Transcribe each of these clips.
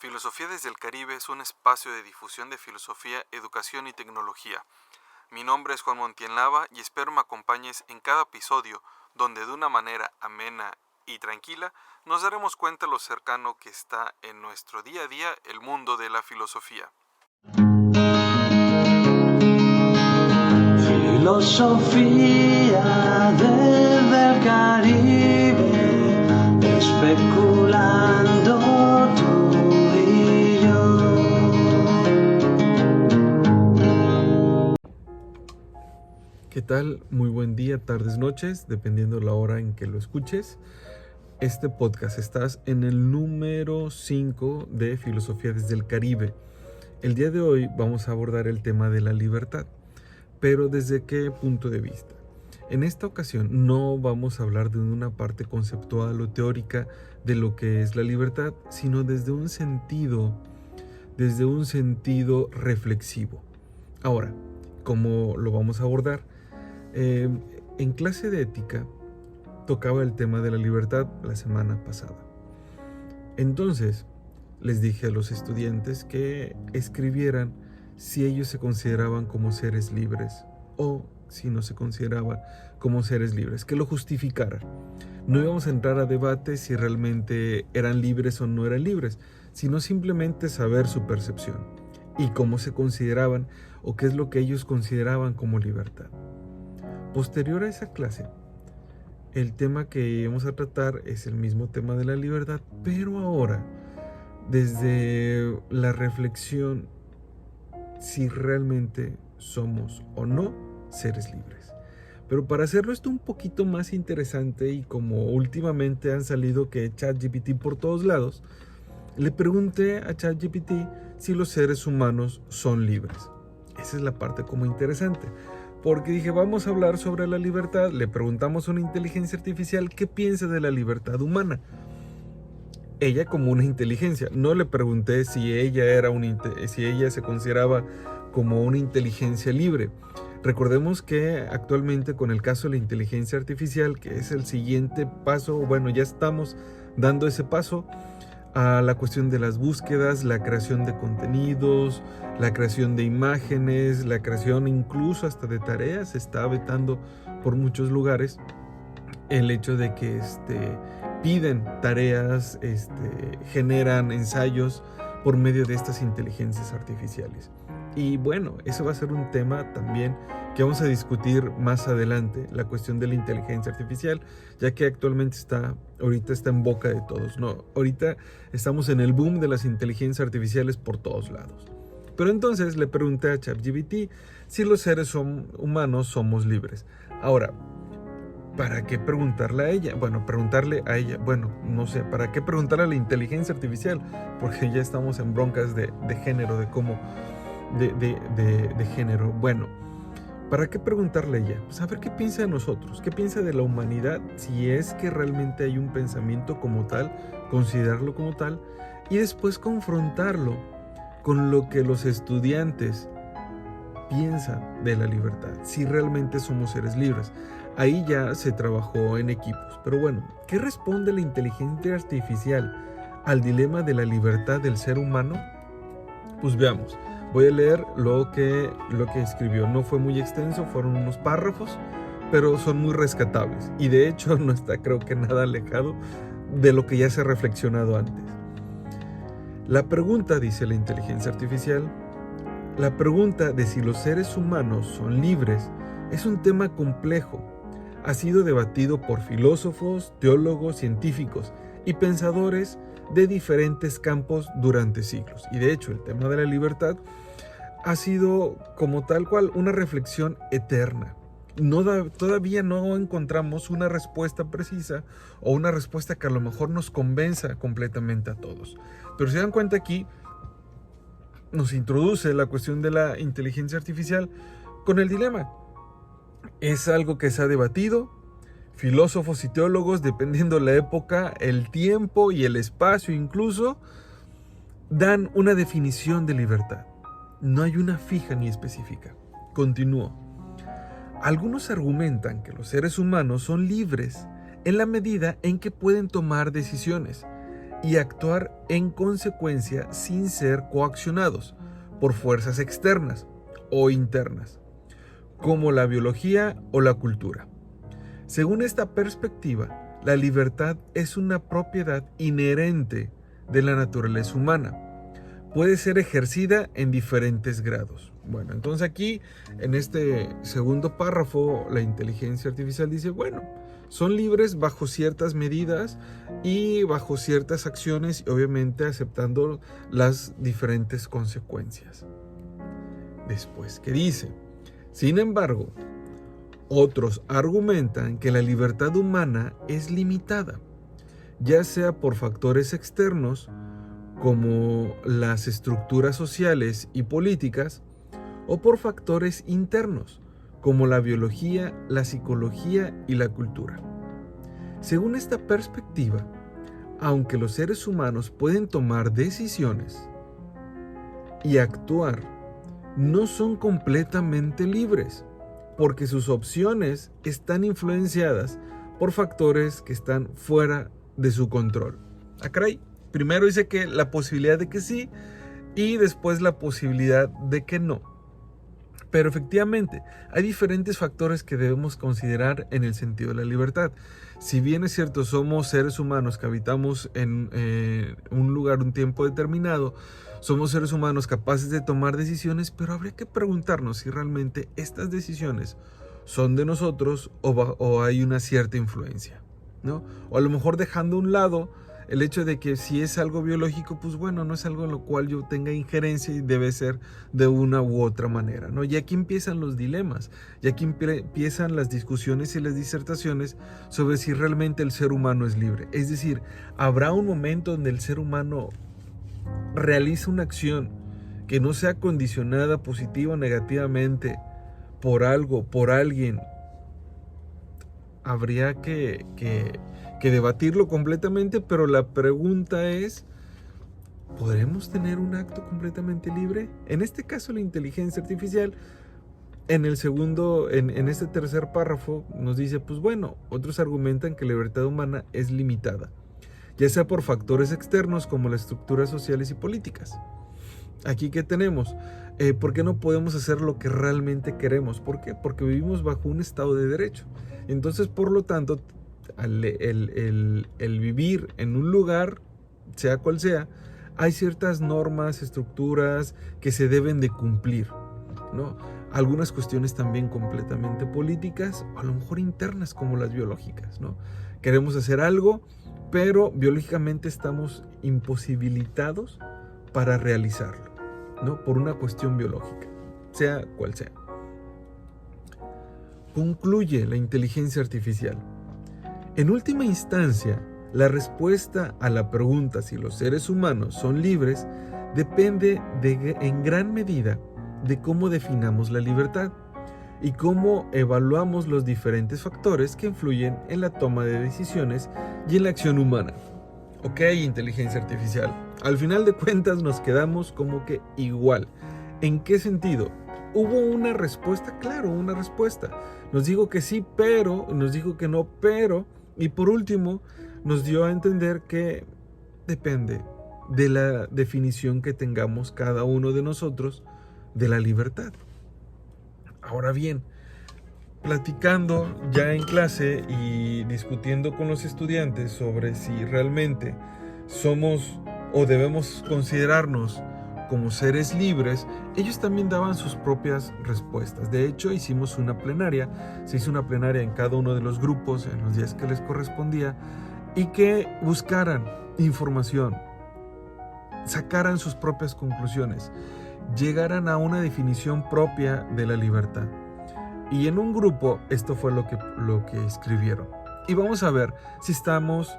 Filosofía desde el Caribe es un espacio de difusión de filosofía, educación y tecnología. Mi nombre es Juan Montienlava y espero me acompañes en cada episodio donde de una manera amena y tranquila nos daremos cuenta lo cercano que está en nuestro día a día el mundo de la filosofía. Filosofía desde el Caribe, especulando tú y yo. ¿Qué tal? Muy buen día, tardes, noches, dependiendo la hora en que lo escuches. Este podcast estás en el número 5 de Filosofía desde el Caribe. El día de hoy vamos a abordar el tema de la libertad, pero ¿desde qué punto de vista? En esta ocasión no vamos a hablar de una parte conceptual o teórica de lo que es la libertad, sino desde un sentido reflexivo. Ahora, ¿cómo lo vamos a abordar? En clase de ética tocaba el tema de la libertad la semana pasada. Entonces, les dije a los estudiantes que escribieran si ellos se consideraban como seres libres o si no se consideraban como seres libres, que lo justificaran. No íbamos a entrar a debate si realmente eran libres o no eran libres, sino simplemente saber su percepción y cómo se consideraban o qué es lo que ellos consideraban como libertad. Posterior a esa clase, el tema que vamos a tratar es el mismo tema de la libertad, pero ahora desde la reflexión si realmente somos o no seres libres. Pero para hacerlo esto un poquito más interesante, y como últimamente han salido que ChatGPT por todos lados, le pregunté a ChatGPT si los seres humanos son libres. Esa es la parte como interesante, porque dije, vamos a hablar sobre la libertad. Le preguntamos a una inteligencia artificial qué piensa de la libertad humana. Ella como una inteligencia. No le pregunté si ella se consideraba como una inteligencia libre. Recordemos que actualmente con el caso de la inteligencia artificial, que es el siguiente paso, bueno, ya estamos dando ese paso a la cuestión de las búsquedas, la creación de contenidos, la creación de imágenes, la creación incluso hasta de tareas. Se está vetando por muchos lugares el hecho de que piden tareas, generan ensayos por medio de estas inteligencias artificiales. Y bueno, eso va a ser un tema también que vamos a discutir más adelante, la cuestión de la inteligencia artificial, ya que actualmente ahorita está en boca de todos, ¿no? Ahorita estamos en el boom de las inteligencias artificiales por todos lados. Pero entonces le pregunté a ChatGPT si los seres humanos somos libres. Ahora, ¿para qué preguntarle a ella? Bueno, no sé, ¿para qué preguntarle a la inteligencia artificial? Porque ya estamos en broncas de género, de género. Bueno, ¿para qué preguntarle a ella? Pues a ver qué piensa de nosotros, qué piensa de la humanidad, si es que realmente hay un pensamiento como tal, considerarlo como tal, y después confrontarlo con lo que los estudiantes piensan de la libertad, si realmente somos seres libres. Ahí ya se trabajó en equipos. Pero bueno, ¿qué responde la inteligencia artificial al dilema de la libertad del ser humano? Pues veamos. Voy a leer lo que escribió. No fue muy extenso, fueron unos párrafos, pero son muy rescatables. Y de hecho no está, creo que, nada alejado de lo que ya se ha reflexionado antes. La pregunta, dice la inteligencia artificial, la pregunta de si los seres humanos son libres es un tema complejo. Ha sido debatido por filósofos, teólogos, científicos y pensadores de diferentes campos durante siglos. Y de hecho, el tema de la libertad ha sido como tal cual una reflexión eterna. Todavía no encontramos una respuesta precisa o una respuesta que a lo mejor nos convenza completamente a todos. Pero si dan cuenta, aquí nos introduce la cuestión de la inteligencia artificial con el dilema. Es algo que se ha debatido, filósofos y teólogos, dependiendo la época, el tiempo y el espacio incluso, dan una definición de libertad. No hay una fija ni específica. Continúo. Algunos argumentan que los seres humanos son libres en la medida en que pueden tomar decisiones y actuar en consecuencia sin ser coaccionados por fuerzas externas o internas, como la biología o la cultura. Según esta perspectiva, la libertad es una propiedad inherente de la naturaleza humana. Puede ser ejercida en diferentes grados. Bueno, entonces aquí, en este segundo párrafo, la inteligencia artificial dice, bueno, son libres bajo ciertas medidas y bajo ciertas acciones, y obviamente aceptando las diferentes consecuencias. Después, ¿qué dice? Sin embargo, otros argumentan que la libertad humana es limitada, ya sea por factores externos, como las estructuras sociales y políticas, o por factores internos, como la biología, la psicología y la cultura. Según esta perspectiva, aunque los seres humanos pueden tomar decisiones y actuar, no son completamente libres, porque sus opciones están influenciadas por factores que están fuera de su control. Ah, caray. Primero dice que la posibilidad de que sí y después la posibilidad de que no. Pero efectivamente, hay diferentes factores que debemos considerar en el sentido de la libertad. Si bien es cierto, somos seres humanos que habitamos en un lugar un tiempo determinado, somos seres humanos capaces de tomar decisiones, pero habría que preguntarnos si realmente estas decisiones son de nosotros o hay una cierta influencia, ¿no? O a lo mejor dejando a un lado el hecho de que si es algo biológico, pues bueno, no es algo en lo cual yo tenga injerencia y debe ser de una u otra manera, ¿no? Y aquí empiezan los dilemas, y aquí empiezan las discusiones y las disertaciones sobre si realmente el ser humano es libre. Es decir, ¿habrá un momento donde el ser humano realiza una acción que no sea condicionada positiva o negativamente por algo, por alguien? Habría que debatirlo completamente, pero la pregunta es, ¿podremos tener un acto completamente libre? En este caso, la inteligencia artificial, en este tercer párrafo, nos dice, pues bueno, otros argumentan que la libertad humana es limitada, ya sea por factores externos como las estructuras sociales y políticas. Aquí, ¿qué tenemos? ¿Por qué no podemos hacer lo que realmente queremos? ¿Por qué? Porque vivimos bajo un Estado de Derecho. Entonces, por lo tanto, el vivir en un lugar, sea cual sea, hay ciertas normas, estructuras que se deben de cumplir, ¿no? Algunas cuestiones también completamente políticas, o a lo mejor internas como las biológicas, ¿no? Queremos hacer algo, pero biológicamente estamos imposibilitados para realizarlo, ¿no? Por una cuestión biológica, sea cual sea. Concluye la inteligencia artificial. En última instancia, la respuesta a la pregunta si los seres humanos son libres depende en gran medida de cómo definamos la libertad y cómo evaluamos los diferentes factores que influyen en la toma de decisiones y en la acción humana. Ok, inteligencia artificial. Al final de cuentas nos quedamos como que igual. ¿En qué sentido? ¿Hubo una respuesta? Claro, una respuesta. Nos dijo que sí, pero, nos dijo que no, pero, y por último, nos dio a entender que depende de la definición que tengamos cada uno de nosotros de la libertad. Ahora bien, platicando ya en clase y discutiendo con los estudiantes sobre si realmente somos o debemos considerarnos como seres libres, ellos también daban sus propias respuestas. De hecho, hicimos una plenaria, se hizo una plenaria en cada uno de los grupos en los días que les correspondía y que buscaran información, sacaran sus propias conclusiones, llegaran a una definición propia de la libertad. Y en un grupo esto fue lo que escribieron. Y vamos a ver si estamos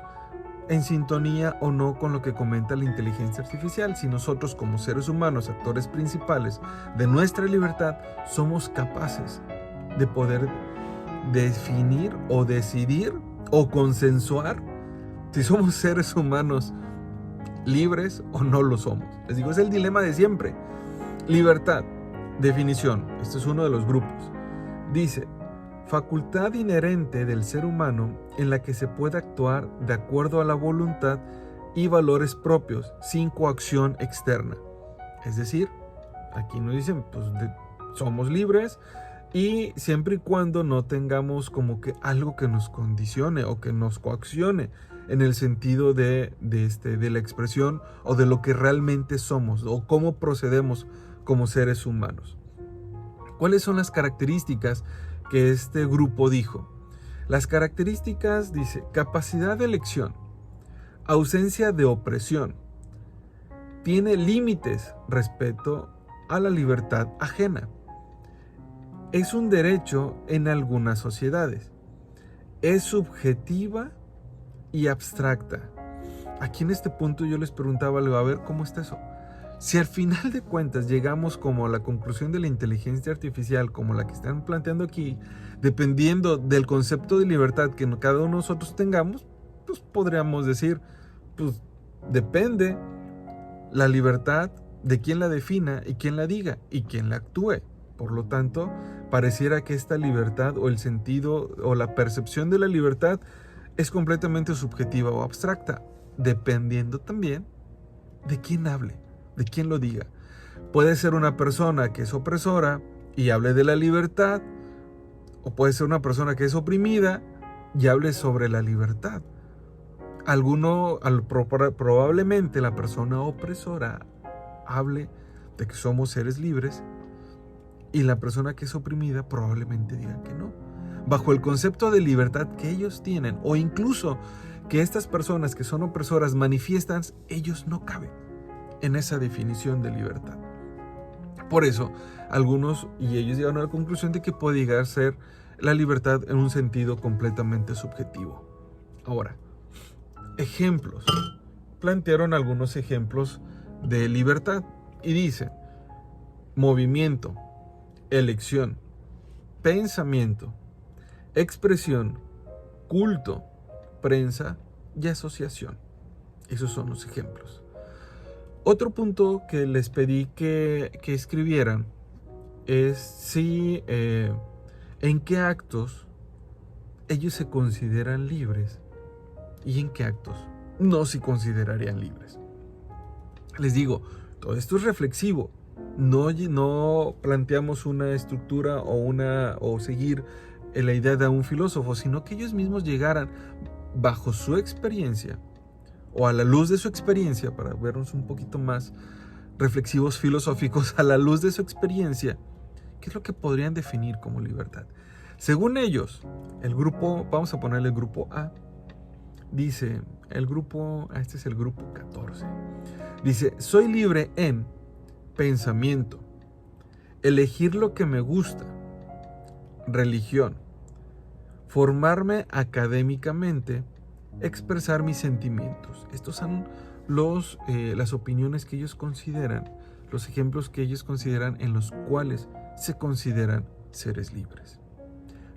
en sintonía o no con lo que comenta la inteligencia artificial, si nosotros como seres humanos, actores principales de nuestra libertad, somos capaces de poder definir o decidir o consensuar si somos seres humanos libres o no lo somos. Les digo, es el dilema de siempre. Libertad, definición, este es uno de los grupos. Dice, facultad inherente del ser humano en la que se puede actuar de acuerdo a la voluntad y valores propios sin coacción externa. Es decir, aquí nos dicen, pues somos libres y siempre y cuando no tengamos como que algo que nos condicione o que nos coaccione en el sentido de la expresión o de lo que realmente somos o cómo procedemos como seres humanos. ¿Cuáles son las características que este grupo dijo? Las características, dice, capacidad de elección, ausencia de opresión, tiene límites respecto a la libertad ajena, es un derecho en algunas sociedades, es subjetiva y abstracta. Aquí en este punto yo les preguntaba algo, a ver, ¿cómo está eso? Si al final de cuentas llegamos como a la conclusión de la inteligencia artificial, como la que están planteando aquí, dependiendo del concepto de libertad que cada uno de nosotros tengamos, pues podríamos decir, pues depende la libertad de quién la defina y quién la diga y quién la actúe. Por lo tanto, pareciera que esta libertad o el sentido o la percepción de la libertad es completamente subjetiva o abstracta, dependiendo también de quién hable, de quién lo diga. Puede ser una persona que es opresora y hable de la libertad, o puede ser una persona que es oprimida y hable sobre la libertad. Probablemente la persona opresora hable de que somos seres libres y la persona que es oprimida probablemente diga que no. Bajo el concepto de libertad que ellos tienen, o incluso que estas personas que son opresoras manifiestan, ellos no caben en esa definición de libertad. Por eso, algunos y ellos llegaron a la conclusión de que puede llegar a ser la libertad en un sentido completamente subjetivo. Ahora, ejemplos. Plantearon algunos ejemplos de libertad y dicen: movimiento, elección, pensamiento, expresión, culto, prensa y asociación. Esos son los ejemplos. Otro punto que les pedí que escribieran es si en qué actos ellos se consideran libres y en qué actos no se considerarían libres. Les digo, todo esto es reflexivo. No planteamos una estructura o seguir la idea de un filósofo, sino que ellos mismos llegaran bajo su experiencia o a la luz de su experiencia, para vernos un poquito más reflexivos filosóficos, a la luz de su experiencia, ¿qué es lo que podrían definir como libertad? Según ellos, el grupo, vamos a ponerle el grupo A, dice, este es el grupo 14, dice: soy libre en pensamiento, elegir lo que me gusta, religión, formarme académicamente, expresar mis sentimientos. Estos son las opiniones que ellos consideran, los ejemplos que ellos consideran en los cuales se consideran seres libres.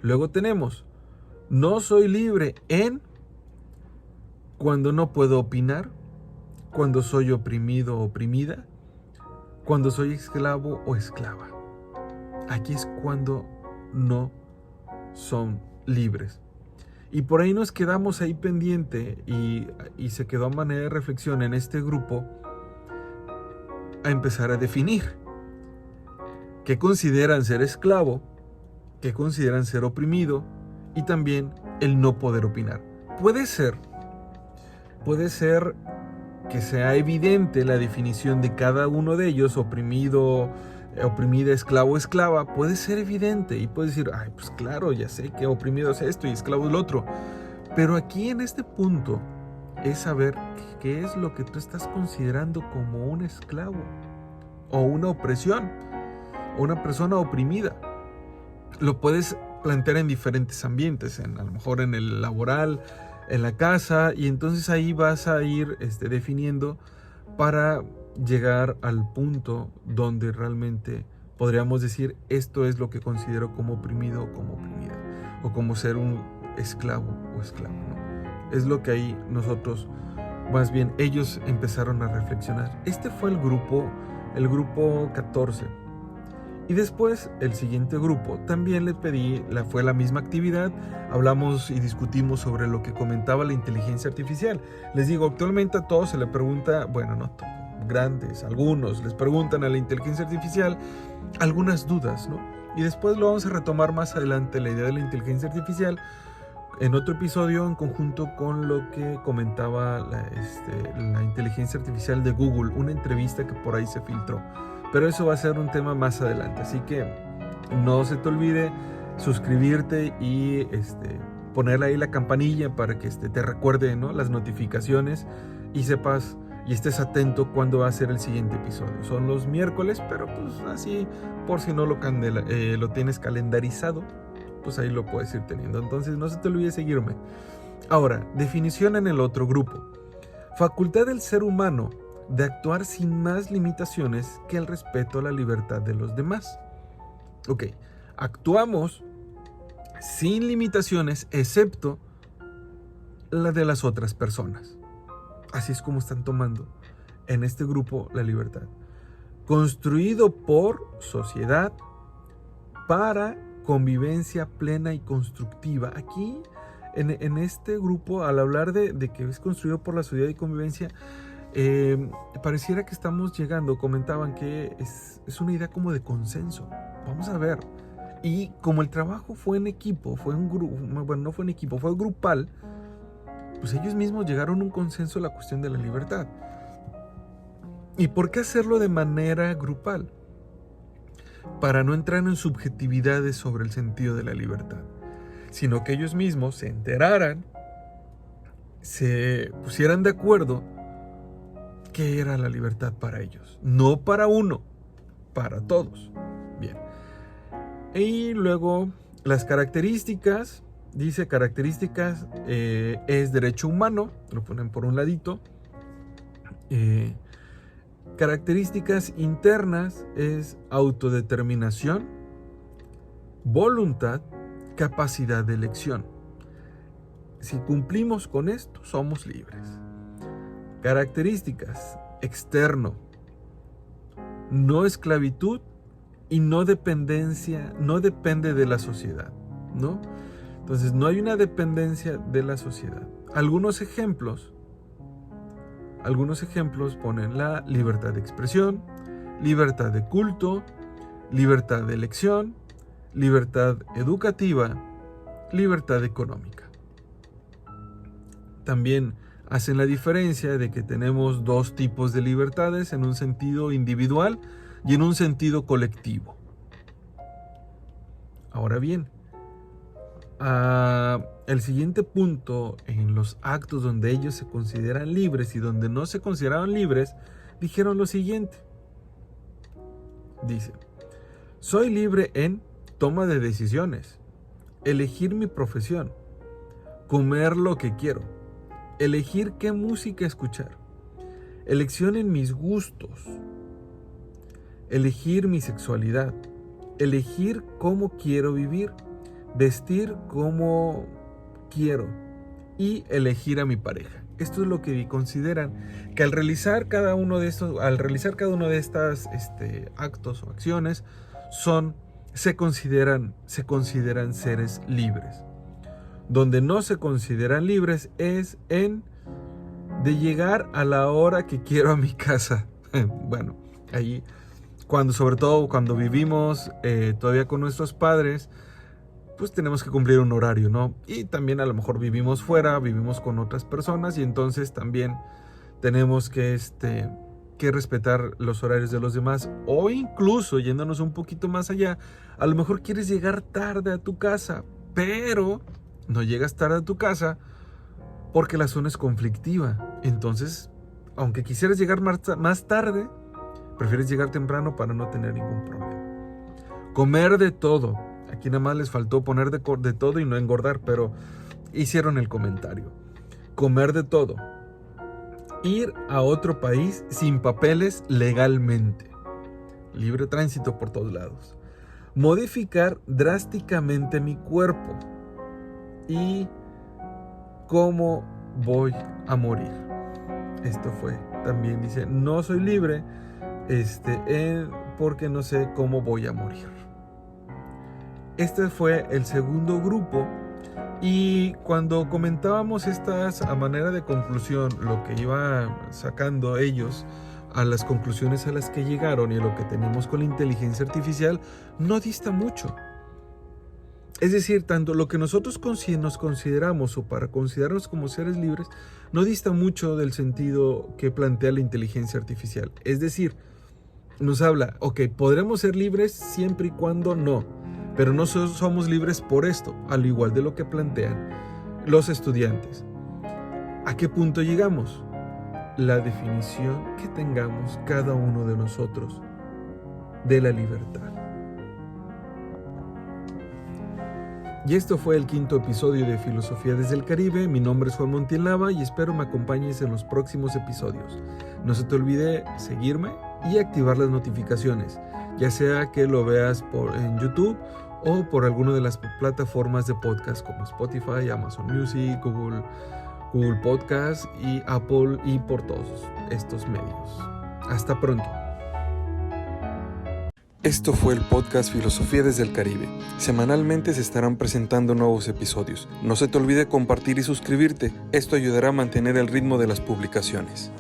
Luego tenemos: no soy libre en cuando no puedo opinar, cuando soy oprimido o oprimida, cuando soy esclavo o esclava. Aquí es cuando no son libres. Y por ahí nos quedamos ahí pendiente y se quedó a manera de reflexión en este grupo a empezar a definir qué consideran ser esclavo, qué consideran ser oprimido y también el no poder opinar. Puede ser que sea evidente la definición de cada uno de ellos, oprimido, oprimida, esclavo, esclava. Puede ser evidente y puedes decir: ay, pues claro, ya sé que oprimido es esto y esclavo es lo otro. Pero aquí en este punto es saber qué es lo que tú estás considerando como un esclavo o una opresión o una persona oprimida. Lo puedes plantear en diferentes ambientes, a lo mejor en el laboral, en la casa, y entonces ahí vas a ir definiendo para llegar al punto donde realmente podríamos decir: esto es lo que considero como oprimido o como oprimida, o como ser un esclavo o esclavo, ¿no? Es lo que ahí nosotros, más bien ellos empezaron a reflexionar. Este fue el grupo 14. Y después, el siguiente grupo, también les pedí, fue la misma actividad, hablamos y discutimos sobre lo que comentaba la inteligencia artificial. Les digo, actualmente a todos se le pregunta, bueno, no todos, grandes, algunos, les preguntan a la inteligencia artificial algunas dudas, ¿no? Y después lo vamos a retomar más adelante, la idea de la inteligencia artificial, en otro episodio en conjunto con lo que comentaba la inteligencia artificial de Google, una entrevista que por ahí se filtró. Pero eso va a ser un tema más adelante, así que no se te olvide suscribirte y ponerle ahí la campanilla para que te recuerde, ¿no?, las notificaciones y sepas y estés atento cuando va a ser el siguiente episodio. Son los miércoles, pero pues así, por si no lo tienes calendarizado, pues ahí lo puedes ir teniendo. Entonces no se te olvide seguirme. Ahora, definición en el otro grupo. Facultad del ser humano de actuar sin más limitaciones que el respeto a la libertad de los demás. Ok, actuamos sin limitaciones excepto la de las otras personas. Así es como están tomando en este grupo la libertad. Construido por sociedad para convivencia plena y constructiva. Aquí, en este grupo, al hablar de que es construido por la sociedad y convivencia, pareciera que estamos llegando, comentaban que es una idea como de consenso. Vamos a ver. Y como el trabajo fue en equipo, fue un grupo, bueno, no fue en equipo, fue grupal, pues ellos mismos llegaron a un consenso en la cuestión de la libertad. ¿Y por qué hacerlo de manera grupal? Para no entrar en subjetividades sobre el sentido de la libertad, sino que ellos mismos se enteraran, se pusieran de acuerdo qué era la libertad para ellos. No para uno, para todos. Bien. Y luego las características, dice características, es derecho humano, lo ponen por un ladito. Características internas es autodeterminación, voluntad, capacidad de elección. Si cumplimos con esto, somos libres. Características externo, no esclavitud y no dependencia, no depende de la sociedad, ¿no? Entonces no hay una dependencia de la sociedad. Algunos ejemplos ponen la libertad de expresión, libertad de culto, libertad de elección, libertad educativa, libertad económica. También hacen la diferencia de que tenemos dos tipos de libertades, en un sentido individual y en un sentido colectivo. Ahora bien, el siguiente punto, en los actos donde ellos se consideran libres y donde no se consideraban libres, dijeron lo siguiente. Dice, soy libre en toma de decisiones, elegir mi profesión, comer lo que quiero, elegir qué música escuchar, elección en mis gustos, elegir mi sexualidad, elegir cómo quiero vivir, vestir como quiero y elegir a mi pareja. Esto es lo que consideran que al realizar cada uno de estos actos o acciones se consideran seres libres. Donde no se consideran libres es de llegar a la hora que quiero a mi casa. Bueno, ahí sobre todo cuando vivimos todavía con nuestros padres, pues tenemos que cumplir un horario, ¿no? Y también a lo mejor vivimos fuera, vivimos con otras personas y entonces también tenemos que respetar los horarios de los demás, o incluso yéndonos un poquito más allá, a lo mejor quieres llegar tarde a tu casa, pero no llegas tarde a tu casa porque la zona es conflictiva. Entonces, aunque quisieras llegar más tarde, prefieres llegar temprano para no tener ningún problema. Comer de todo. Aquí nada más les faltó poner de todo y no engordar, pero hicieron el comentario. Comer de todo. Ir a otro país sin papeles legalmente. Libre tránsito por todos lados. Modificar drásticamente mi cuerpo. Y cómo voy a morir. Esto fue. También dice, no soy libre porque no sé cómo voy a morir. Este fue el segundo grupo, y cuando comentábamos estas a manera de conclusión, lo que iba sacando ellos a las conclusiones a las que llegaron y lo que tenemos con la inteligencia artificial, no dista mucho. Es decir, tanto lo que nosotros nos consideramos o para considerarnos como seres libres, no dista mucho del sentido que plantea la inteligencia artificial. Es decir, nos habla, ok, podremos ser libres siempre y cuando no, pero no somos libres por esto, al igual de lo que plantean los estudiantes. ¿A qué punto llegamos? La definición que tengamos cada uno de nosotros de la libertad. Y esto fue el 5º episodio de Filosofía desde el Caribe. Mi nombre es Juan Montiel Nava y espero me acompañes en los próximos episodios. No se te olvide seguirme y activar las notificaciones, ya sea que lo veas en YouTube o por alguna de las plataformas de podcast como Spotify, Amazon Music, Google Podcast y Apple, y por todos estos medios. Hasta pronto. Esto fue el podcast Filosofía desde el Caribe. Semanalmente se estarán presentando nuevos episodios. No se te olvide compartir y suscribirte. Esto ayudará a mantener el ritmo de las publicaciones.